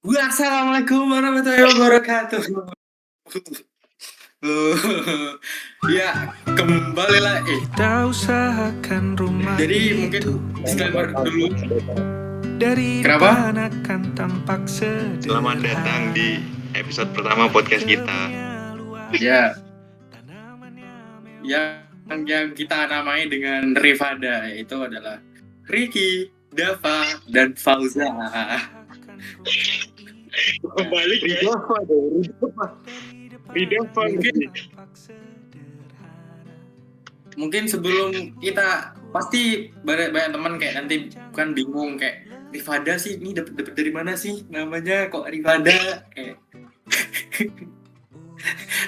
Assalamualaikum warahmatullahi wabarakatuh. Ya, kembalilah. Kita usahakan rumah Jadi mungkin itu disclaimer dulu. dari Kenapa? depan akan tampak sederhana. Selamat datang di episode pertama podcast kita. Ya, yang kita namai dengan Rifada, yaitu adalah Ricky, Dava, dan Fauza. Kembali Ridova. Mungkin sebelum kita pasti banyak teman kayak nanti kan bingung kayak Rifada sih ini dapat dari mana sih namanya kok Rifada kayak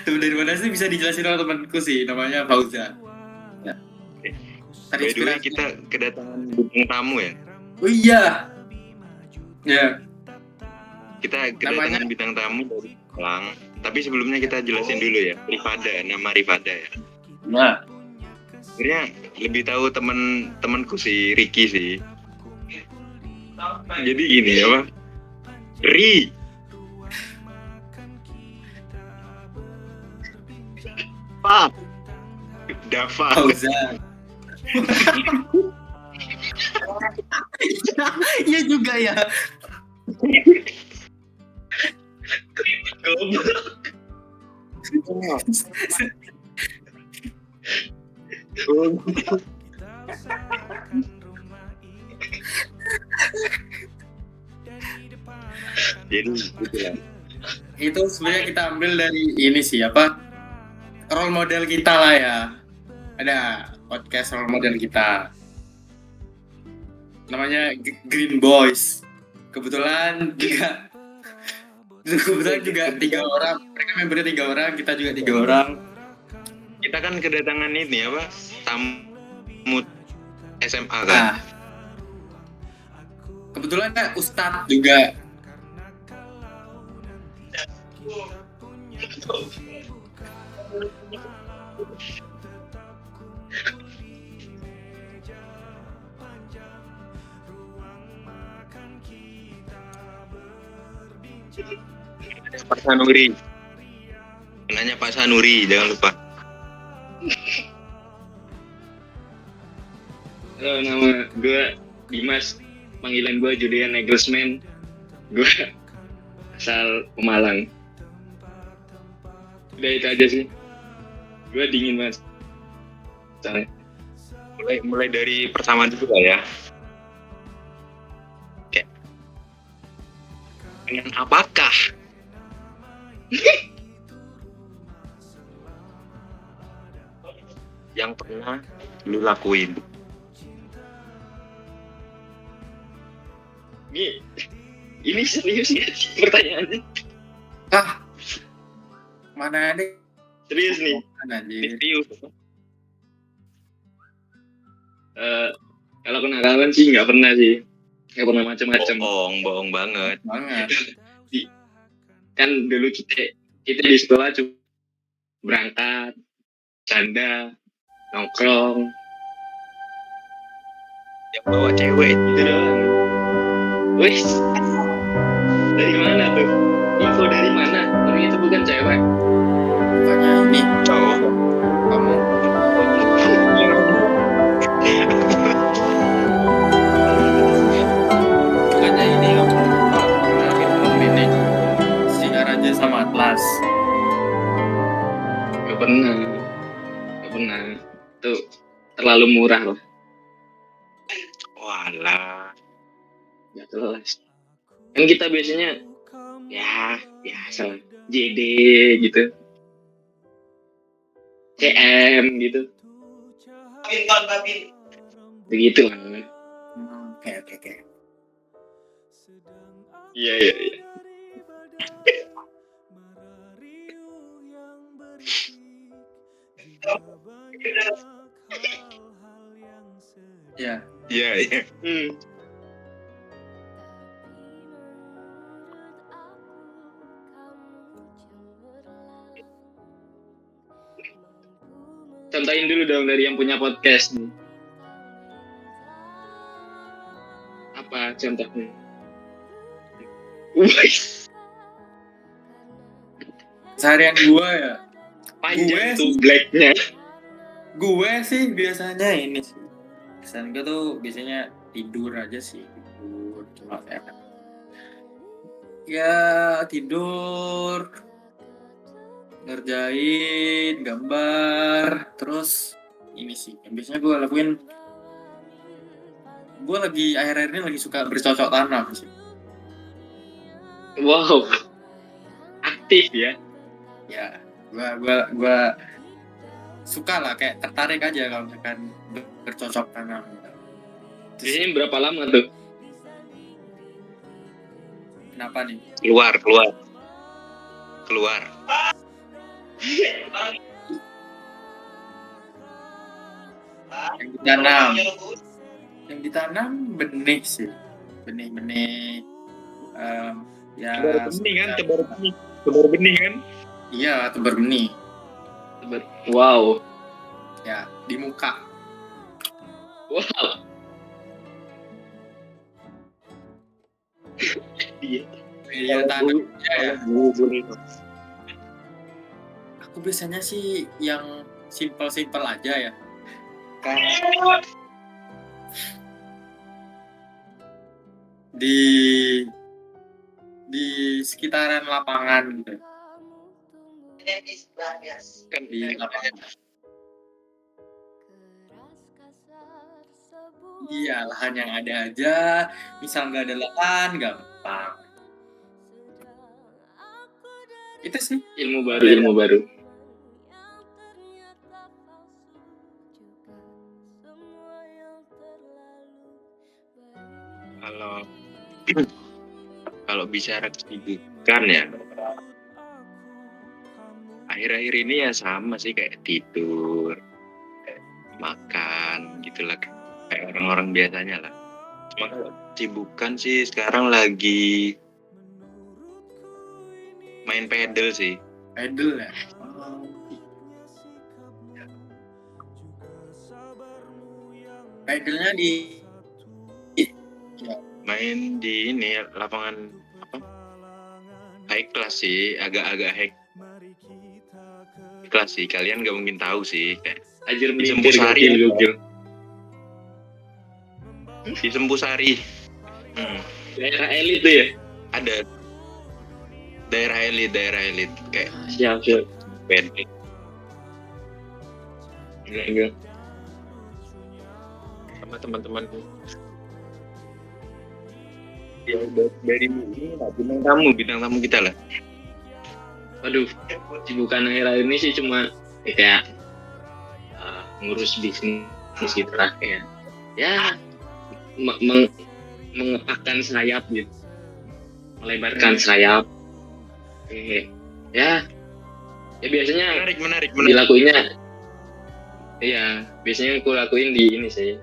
dapat dari mana sih, bisa dijelasin oleh temanku sih, namanya Fauza. Ya. By the way, kita kedatangan bintang tamu ya. Oh iya. Ya. Kita kedatangan bintang tamu dari Malang. Tapi sebelumnya kita jelasin dulu ya. Rifada, nama Rifada ya. Nah, Sebenarnya lebih tahu teman-temanku si Ricky sih. Jadi gini apa? Dava. Fauza. Iya juga ya. Jadi gitu ya. Itu sebenarnya kita ambil dari ini sih, apa, role model kita lah ya. Ada podcast role model kita namanya Green Boys. Kebetulan juga 3 orang. Mereka membernya 3 orang, kita juga 3 orang. Kita kan kedatangan ini apa? Tamu SMA kan. Nah, kebetulan kan Ustadz juga. Pak Sanuri. Nanya Pak Sanuri, jangan lupa. Halo, nama gue Dimas, panggilan gue Julian Egglesman. Gue asal Pemalang. Udah itu aja sih. Gue dingin banget. Soalnya. Mulai dari pertama dulu lah ya. Oke. Dengan apakah yang pernah lu lakuin? Ini serius ya pertanyaannya? Mana ada Serius nih. anjir. Kalau kenakalan sih nggak pernah sih. Nggak pernah macam-macam. Bohong banget. Kan dulu kita di sekolah cuma berangkat, canda, nongkrong, Yang bawa cewek gitu doang. Wih, dari mana tuh? Info dari mana? Orang itu bukan cewek. Bukannya ini cowok. kamu bukannya ini kamu pernah film ini Singa Raja sama Atlas. Gak pernah. Tuh terlalu murah lah. Walah. Gak jelas. Kan kita biasanya ya biasa lah. JD gitu. CM gitu. Begitu lah. Oke. Iya. Iya. Contohin dulu dong dari yang punya podcast nih. Apa contohnya? Wih, Seharian gue ya, panjang Gue tuh sih- blacknya. gue sih biasanya ini sih. Kesan gue tuh biasanya tidur aja sih, tidur cuma kayak ya tidur, ngerjain gambar, terus ini sih yang biasanya gue lakuin. Gue lagi akhir-akhir ini lagi suka bercocok tanam sih. Wow, aktif ya. Ya, gue suka lah, kayak tertarik aja kalau misalkan bercocok tanam. Terus Biasanya berapa lama tuh? kenapa nih? Keluar. Yang ditanam benih sih, benih-benih ya Tebar benih kan? iya, tebar benih Wow, ya di muka. wow. Iya. Iya, tanam ya. Aku biasanya sih yang simpel-simpel aja ya, kayak di sekitaran lapangan gitu, Kan di lapangan. Iya, lahan yang ada aja. Misal nggak ada lahan, gampang. Itu sih. Ilmu baru. Kalau bicara kesibukan ya, akhir-akhir ini ya sama sih, kayak tidur, kayak makan gitulah, kayak orang-orang biasanya lah. Cuma kalau kesibukan sih sekarang lagi main pedal sih. Idol ya. Idolnya Main di ini lapangan apa? High class sih, agak high class sih. Kalian gak mungkin tahu sih, kayak Ajar Di melintir Sembusari. gokil. di Sembusari. Daerah elit tuh ya. Ada daerah elit kayak Siap. pedal. Enggak. Sama teman-temanku. Ya dari ini lah, bintang tamu kita lah. Waduh, sibukan akhir-akhir ini sih cuma kayak ngurus bisnis gitu lah, kayak ya mengepakkan sayap gitu, melebarkan sayap. Ya biasanya Menarik. dilakuinnya, iya biasanya aku lakuin di ini sih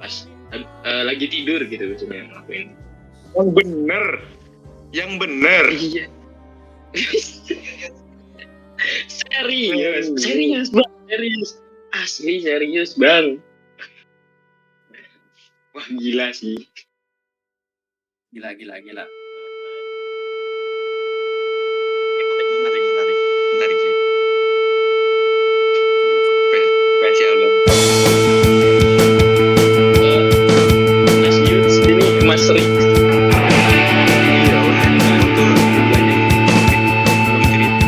pas lagi tidur gitu biasanya ngelakuin. Yang bener. Iya. Serius bang, asli serius bang. Wah gila sih. gila. Menarik sih. Spesial banget. Mas Yus ini Mas Ri. Iya, betul. Belum cerita.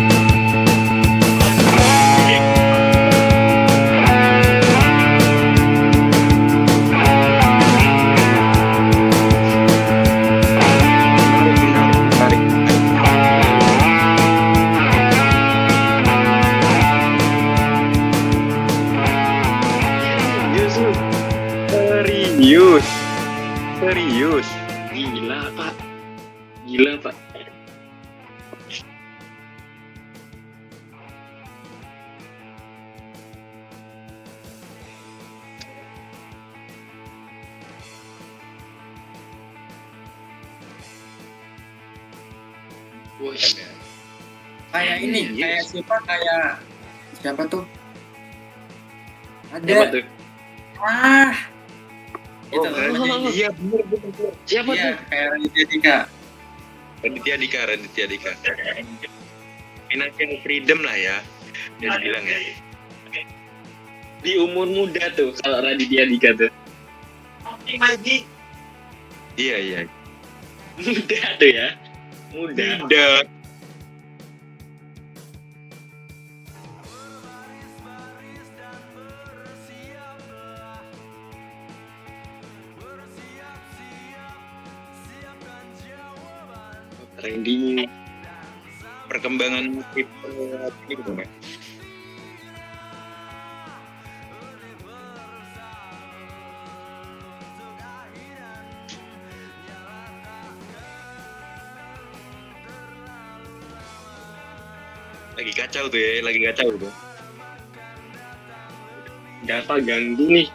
Menarik. Serius. Gila pak. Wah, Kayak ini, Yes. kayak siapa tuh? siapa Ada. tuh? Itu Iya, bener. Siapa Iya, tuh? kayak Raditya Dika. Raditya Dika. Financial freedom lah ya, dia bilang ya. Di umur muda tuh kalau Raditya Dika tuh. Iya. Muda tuh ya. Muda. Trending. Perkembangan kripto ini bukan? Lagi kacau tuh. Data ganggu nih.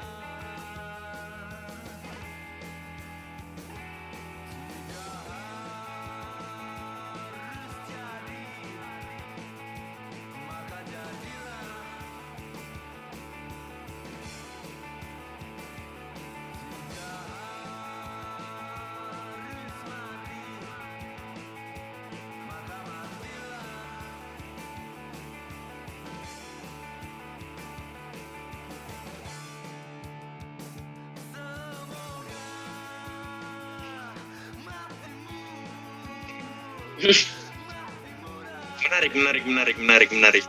Menarik.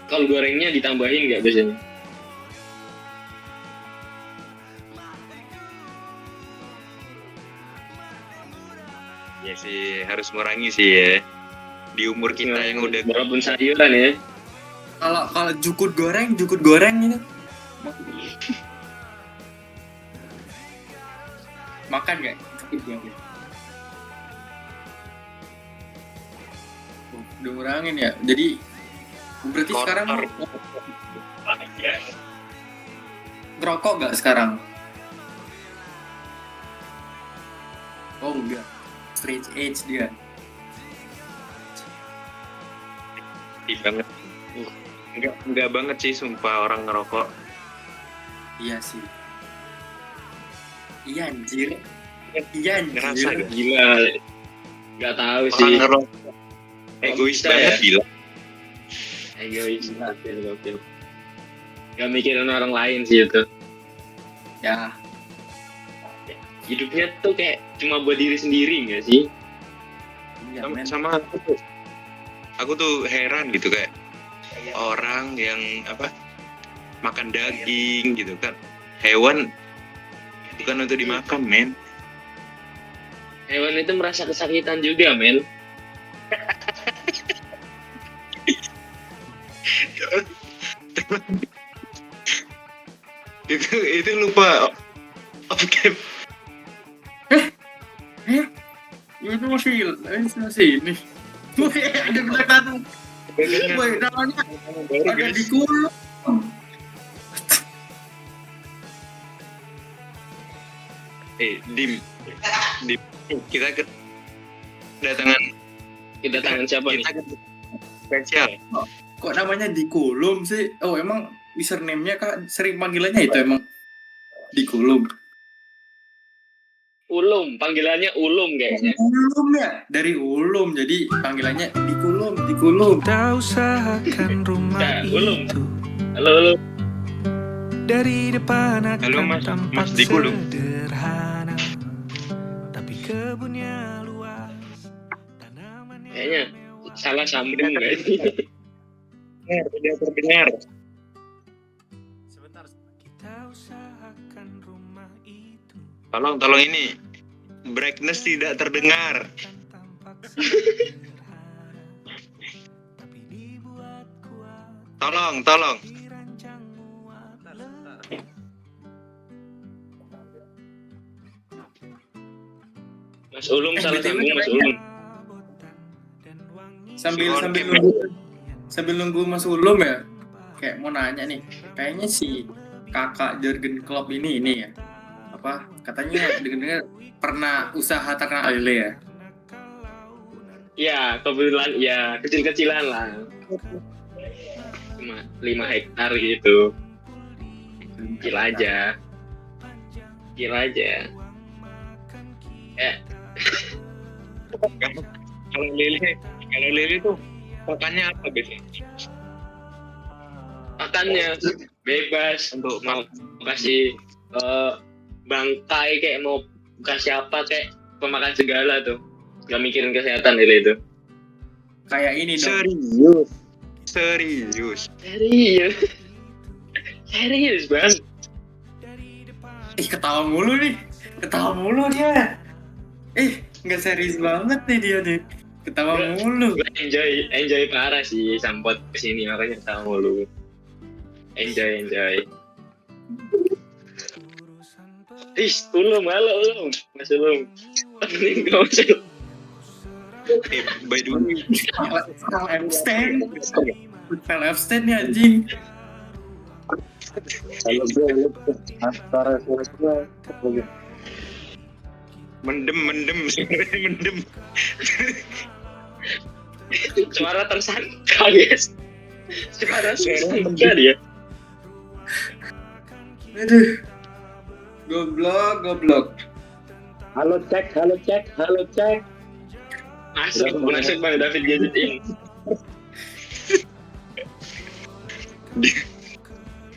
Kalau gorengnya ditambahin nggak biasanya? Ya sih, harus ngurangi sih ya. Di umur kita yang udah walaupun sayuran ya. Kalau jukut goreng itu makan nggak? Jukut goreng. Udah ngurangin ya. Jadi berarti kotor. sekarang ngerokok nggak sekarang? Oh enggak. Straight edge dia. Ih, banget. Enggak banget sih sumpah orang ngerokok. Iya sih. Iya anjir. Ngerasa gak? Gila. Nggak tahu Orang sih. ngerokok egois bisa banget ya? gila. Egois. Gokil. Gak mikirin orang lain sih itu. Ya. Hidupnya tuh kayak cuma buat diri sendiri nggak sih? Iya, men. Sama aku tuh heran gitu kayak orang yang makan daging gitu kan, hewan bukan untuk dimakan men. Hewan itu merasa kesakitan juga, men. itu lupa oke. Itu masih ini. Woi, ada belakang. Woi, namanya ada di kulum. Dim, kita kedatangan Siapa nih? spesial. Kok namanya di kulum sih? Oh, emang username-nya Kak sering panggilannya itu emang di kulum. Ulum, panggilannya Ulum kayaknya. Ulum ya, dari ulum jadi panggilannya di kulum. Kita usahakan rumah Nah, Ulum. itu Halo. dari depan Halo, akan Mas tampak di Kulum. sederhana, tapi kebunnya luas, tanamannya Kayaknya mewah. salah sambung nggak sih? Tidak terdengar. Kita usahakan rumah itu Tolong ini brightness tidak terdengar. akan tampak sederhana, tapi dibuat kuat, Tolong. dirancang muat letak. Mas Ulum salah BTW sambung, Mas Ulum. Sambil nunggu Mas Ulum ya. Kayak mau nanya nih. Kayaknya si kakak Jurgen Klopp ini ya. Apa? Katanya dengar pernah usaha ternak lele ya. Ya, kebetulan ya kecil-kecilan lah. Cuma 5 hektar gitu. Kecil aja. Kalau Lili tuh makannya apa biasanya? Makannya bebas Untuk mau kasih bangkai kayak mau kasih apa kayak pemakan segala tuh, nggak mikirin kesehatan itu. Kayak ini dong. serius. Serius bang. Ih, ketawa mulu dia. Nggak serius banget nih dia nih. Ketawa mulu. Gue enjoy parah sih sampot kesini, makanya tahu lu. Enjoy. Lu masih lu. Enggak usah. By the way, File Epstein nih anjing. Kalau gue antara suara mendem. Suara tersangka guys. Suara tersangka dia. Aduh. Goblok. halo cek. Masuk Bang David gadget ini.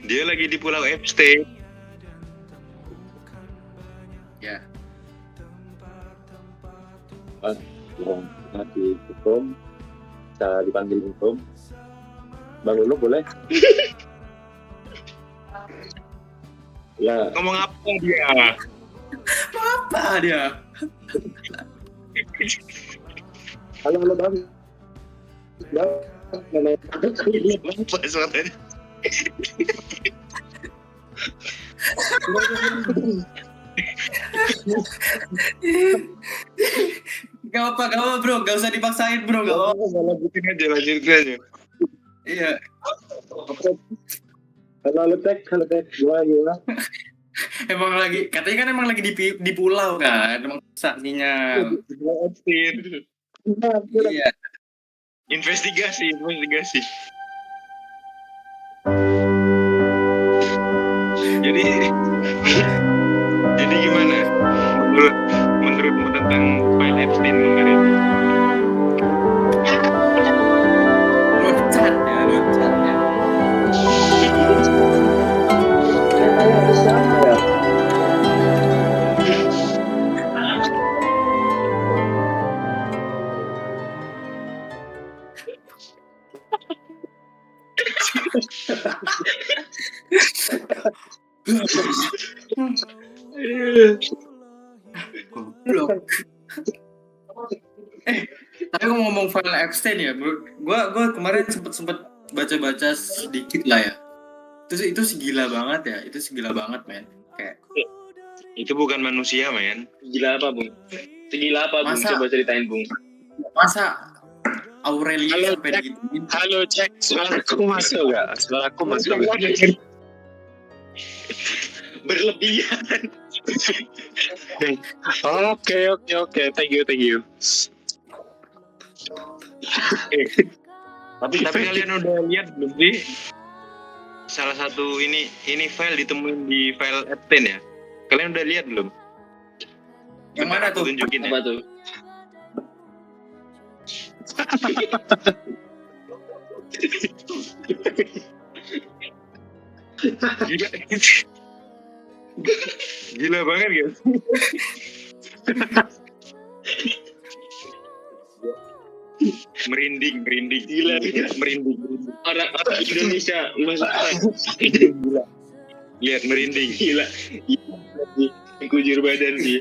Dia lagi di Pulau Epstein. Ya. Nanti hukum bisa dipanggil hukum. Bang Lulu boleh? Ya, Ngomong apa dia? Apa dia? halo Bang. Bang, Apa suaranya? Gak apa bro, gak usah dipaksain bro, gak apa. Lanjutin aja. Iya. halo cek, gimana? Emang lagi di pulau kan, emang saksinya. Pulau Epstein. Iya. Investigasi. Jadi gimana menurutmu tentang file Epstein kemarin? Loncat ya. Siapa ya? Goblok. Tapi ngomong file Epstein ya, bro. Gua kemarin sempet baca sedikit lah ya. Itu segila banget ya. Itu segila banget, men. Kayak Itu bukan manusia, men. Gila apa Bung? Segila apa Bung? Masa? Coba ceritain Bung. masa Aurelia Halo, sampai Jack. digituin. Halo cek, suaraku masuk nggak? Berlebihan. Oke, thank you. Tapi kalian udah lihat belum sih? Salah satu ini file ditemuin di file Epstein ya. Kalian udah lihat belum? Yang mana Aku tuh? tunjukin ya. Apa tuh? Gila banget guys. merinding. Gila. Merinding. Orang Indonesia masuk Gila. Lihat merinding. gila. Kujur badan sih.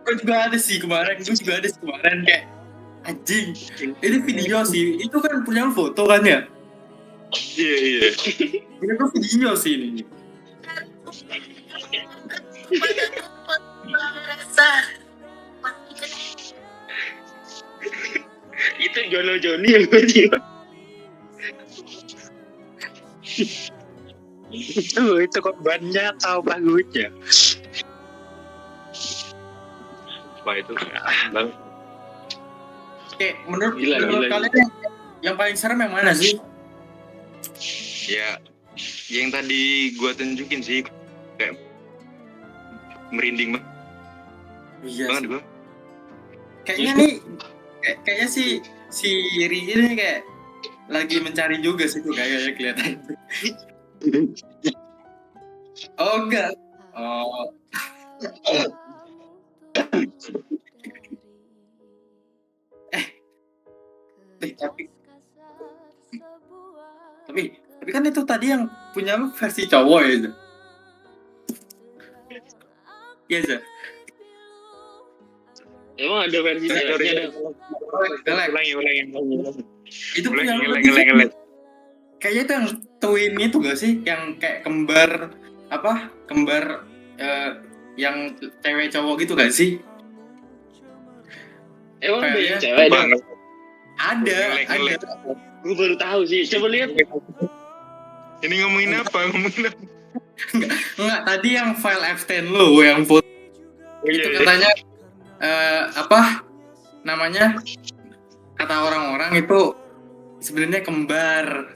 Gue juga ada sih kemarin kayak anjing. Ini video sih. Itu kan punya foto kan ya? Iya. Ini tuh video sih ini. Itu Jono Joni yang berjiwa. Itu kok bannya tahu bagusnya. Apa itu? Bang. Kayak menurut Gila. kalian yang paling serem yang mana sih? Ya, yang tadi gua tunjukin sih kayak merinding Iya. banget gua. Kayaknya nih kayaknya si Ri ini kayak lagi mencari juga sih tuh kayaknya kelihatan. Oh enggak. Oh. Tapi kan itu tadi yang punya lu versi cowok ya itu. Iya Zah. Emang ada versi ceweknya ada. Ulangi. Itu punya lu berarti. Kayaknya itu yang twin itu gak sih? Yang kayak kembar apa? Kembar yang cewek cowok gitu gak sih? Emang ada yang Kayaknya cewek ada. Ada. Gue baru tahu sih. Coba lihat. Ini ngomongin apa? Enggak, tadi yang file F10 lu yang foto itu katanya apa namanya? Kata orang-orang itu sebenarnya kembar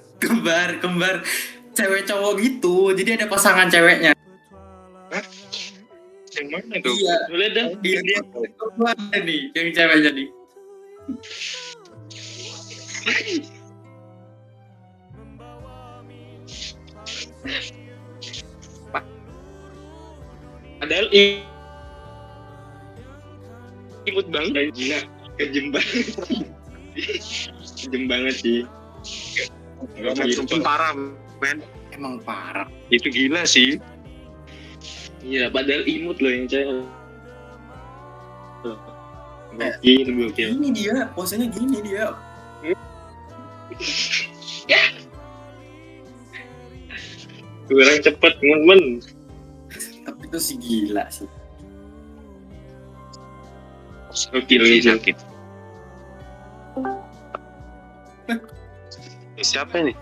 cewek cowok gitu. Jadi ada pasangan ceweknya. Yang mana tuh? Iya. Lu lihat dah. Dia ada nih yang cewek jadi. Padahal imut banget. Gila. Kejem banget. Kejem banget sih. Parah, men. Emang parah. Itu gila sih. Iya, padahal imut loh yang cewek. Gokil. Gini dia, posenya gini dia. Kurang cepet, temen-temen. Tapi itu sih gila sih. Gokil gitu. Sakit. Siapa ini?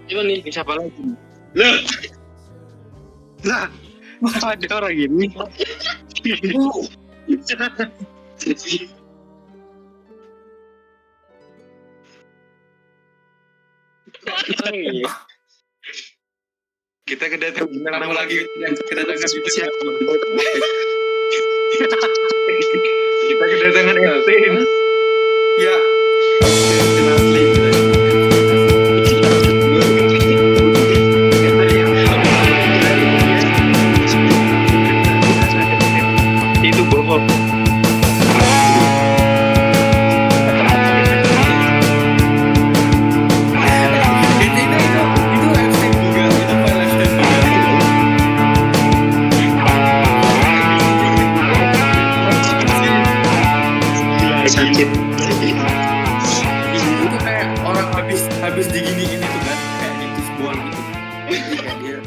Coba nih. Ini siapa lagi? Loh, Lah, ada orang ini. iya. Kita kedatangan bintang tamu lagi. Kedatangan itu siapa? Kita kedatangan LT. Ya. Asli. Itu bohong. Itu F10 juga, itu file F10 juga. Sakit. Itu kayak orang habis diginiin itu kan, kayak di fishball gitu. Kayak dia.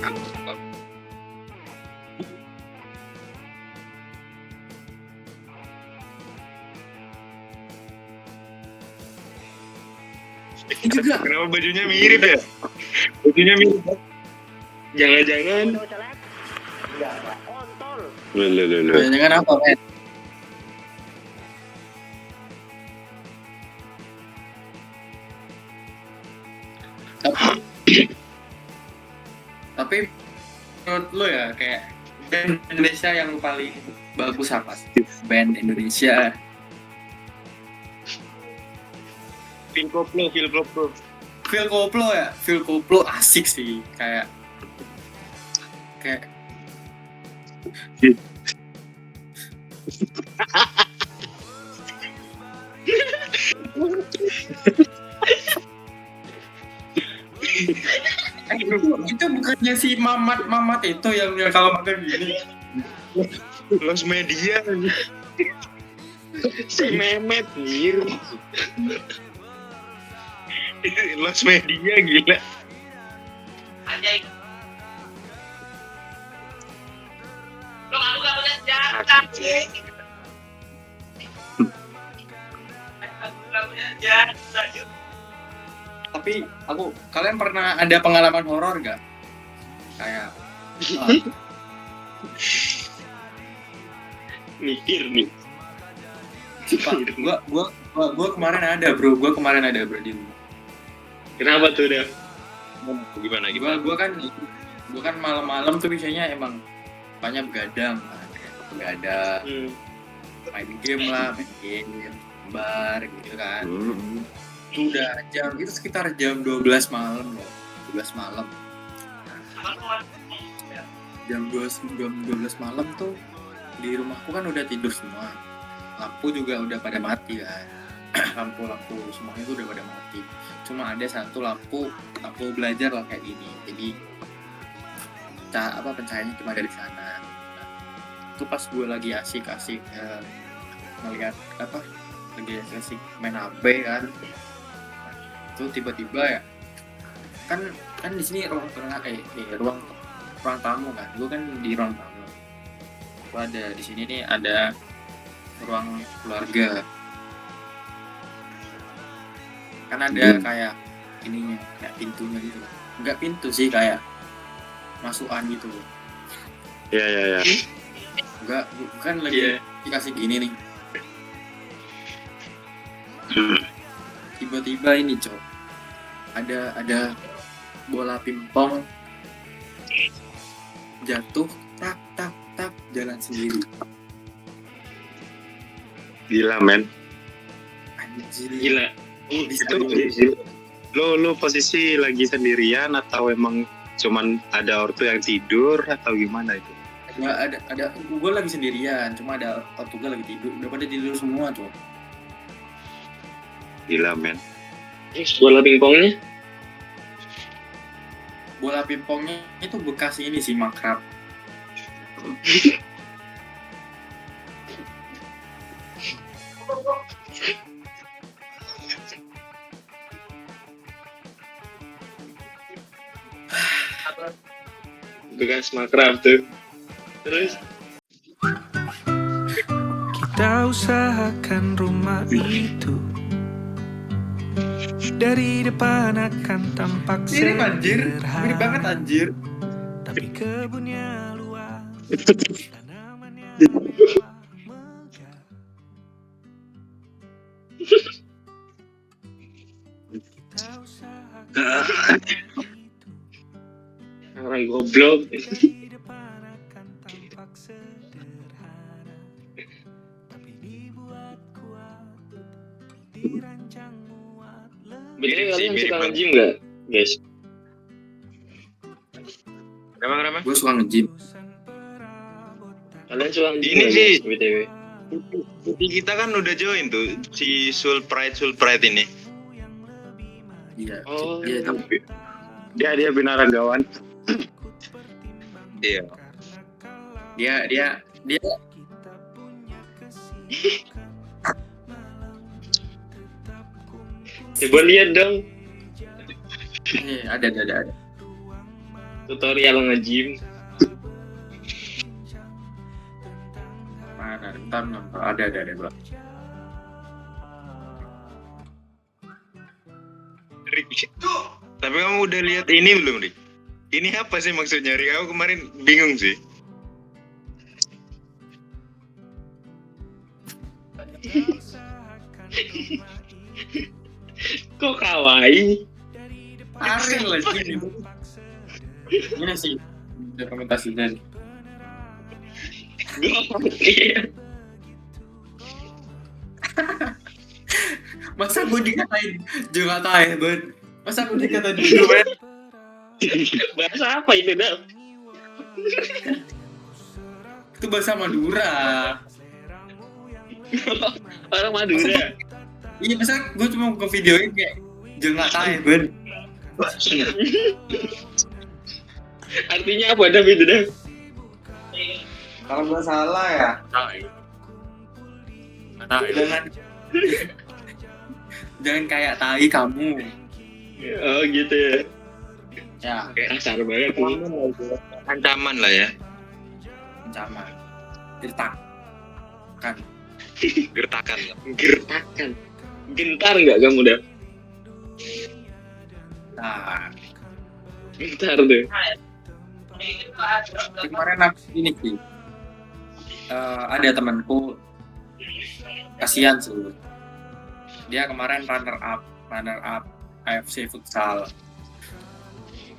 Ini juga Kenapa bajunya mirip ya? Bajunya mirip. Jangan-jangan jangan apa men? Tapi menurut lo ya kayak band Indonesia yang paling bagus apa sih? Band Indonesia. Phil Koplo. Phil Koplo ya, Phil Koplo asik sih kayak itu bukannya si Mamat itu yang kalau makan gini. Los Media. si Mehmet mir. Los Media gila. Tapi kalian pernah ada pengalaman horor gak? Kayak Mikir nih. gua kemarin ada bro di rumah. Kenapa tuh dah? Gimana? Gua kan malam-malam tuh biasanya emang banyak begadang kan, kayak begadang. main game lah, main game, bar gitu kan. Itu udah itu sekitar jam 12 malam loh. 12 malam. Jam 12 malam tuh di rumahku kan udah tidur semua. Lampu juga udah pada mati kan. Lampu semuanya itu udah pada mati. Cuma ada satu lampu belajar lah kayak gini. Jadi pencahayaannya cuma dari sana. Itu pas gue lagi asik-asik melihat lagi asik main HP kan. Itu tiba-tiba ya kan di sini ruang tamu kan. Gue kan di ruang tamu. Gue ada di sini nih ada ruang keluarga. Kan ada kayak ininya, kayak pintunya gitu. Enggak pintu sih, kayak masukan gitu. Iya. Enggak, bukan lagi dikasih gini nih. Tiba-tiba ini, Cok. Ada bola pingpong jatuh, tak jalan sendiri. Gila, men. Anjir. Gila. Bisa Itu lo posisi lagi sendirian atau emang cuman ada ortu yang tidur atau gimana itu? Nggak ada gue lagi sendirian, cuma ada ortu gue lagi tidur, udah pada tidur semua tuh. Gila, men. Terus bola Pingpongnya itu bekas ini sih, makrab. bekas makrab tuh. Terus Kita usahakan rumah itu dari depan akan tampak Mirip anjir, sederhana, mirip banget anjir. tapi kebunnya luas, tanamannya megah. Kita usahakan itu orang goblok. dari depan akan tampak sederhana, tapi dibuat kuat, dirancang muat lebih. Betul Mirip sih, kalian mirip suka banget. nge-gym nggak, guys? Kenapa? Gue suka nge-gym. Kalian suka nge-gym Ini nggak, sih. guys, BTW? Kita kan udah join tuh si Sulpride ini. Iya. Oh. Iya, tapi Dia binaragawan. Iya. dia Coba lihat dong ada. tutorial nge-gym. Mana? Bentar, ada bro. Rick, tapi kamu udah lihat ini belum, Rick? Ini apa sih maksudnya, Rick? Aku kemarin bingung sih. Kok kawaii? Ariel lah sini. Gimana sih dokumentasinya? Iya. Masa gue dikatain Jonathan, Ben? Masa gue dikatain dulu, Ben? Bahasa apa itu, Dal? Itu bahasa Madura. Orang Madura. Iya, masa gue cuma ke videoin kayak Jonathan, Ben? Artinya apa, Dal, itu, Dal? Kalau gue salah ya, jangan kayak tai kamu. Oh, gitu ya. Ya, Kayak kasar banget nih. Ancaman lah ya. ancaman. Gertak. Kan. Gertakan lah. Gertakan. Gentar nggak kamu, Dal? Nah, Gentar tuh. kemarin aku ini sih. Ada temanku kasihan sih. Dia kemarin runner up AFC futsal.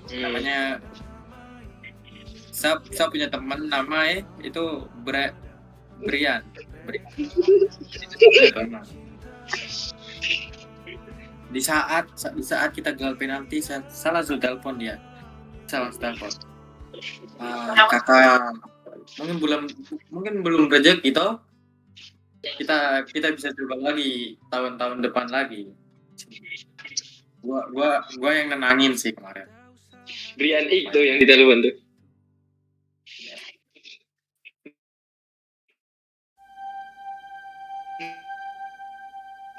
Namanya saya punya teman namanya itu Brian Di saat kita gagal penalti, salah satu telepon dia. Salah satu telepon. Kakak, mungkin belum rezeki toh. Kita bisa coba lagi tahun-tahun depan lagi. Gua yang nenangin sih kemarin. Brian Ik tuh yang ditelepon tuh.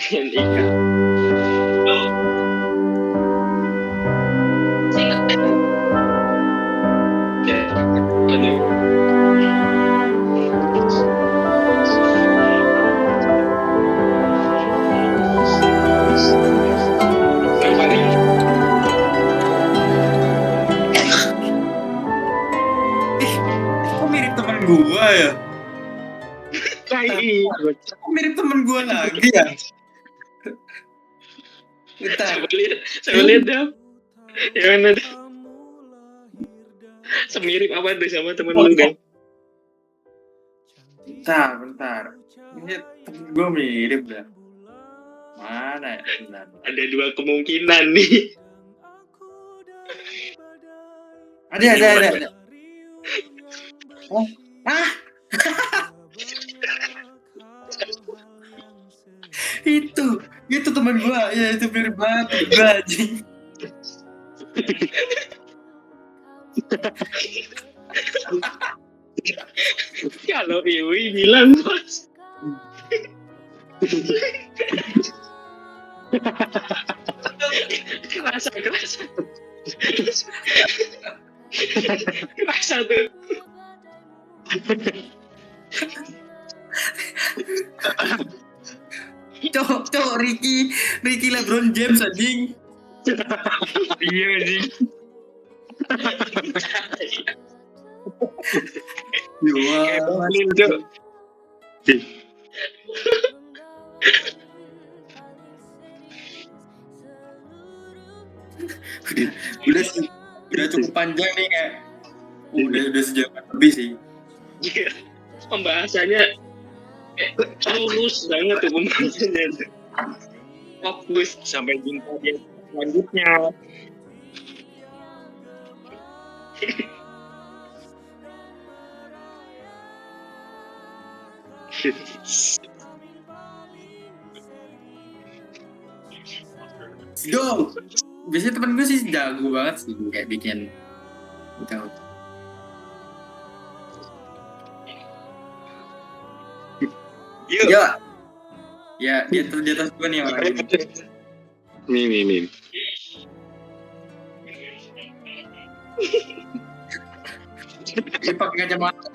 Brian Ik. Ya, aduh. Yang paling Kok mirip teman gua ya? Iya. Kok mirip teman gua lagi ya? Bentar. Saya lihat dah. Yang mana dah? Semirip apa deh sama temen lu kan? Bentar. Ini temen gue mirip dah. Mana ya? Bentar. Ada dua kemungkinan nih. Ada. Oh, itu teman gue. Ya itu mirip banget gue anjing. Kalau Iwi bilang bos. Kerasa tuh. Cok Ricky LeBron James anjing. Iya anjing. Kayak Bahlil, Cok. udah cukup panjang nih kayak. Udah sejam lebih sih. Iya. Pembahasannya lurus banget tuh pembahasannya. Fokus. Sampai jumpa di selanjutnya. Go. Biasanya temen gue sih jago banget sih kayak bikin gitu. Yuk. Ya, di atas gue nih orang ini. Nih. Dia pakai kacamata.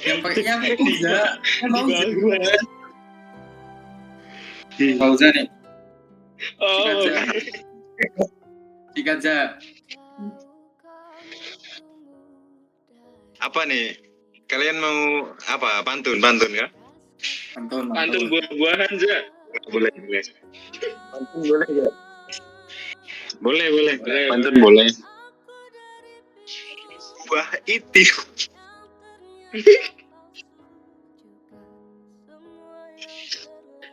Yang pakainya Fauza. Fauza nih. Oh. Dikaca. Apa nih? Kalian mau apa? Pantun ya? Pantun buah-buahan aja. Boleh. Pantun boleh ya? Boleh. Boleh, Pantun boleh. Buah itu.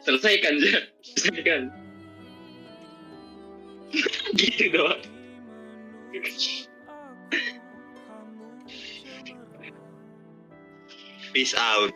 Selesaikan. Gitu doang. Peace out.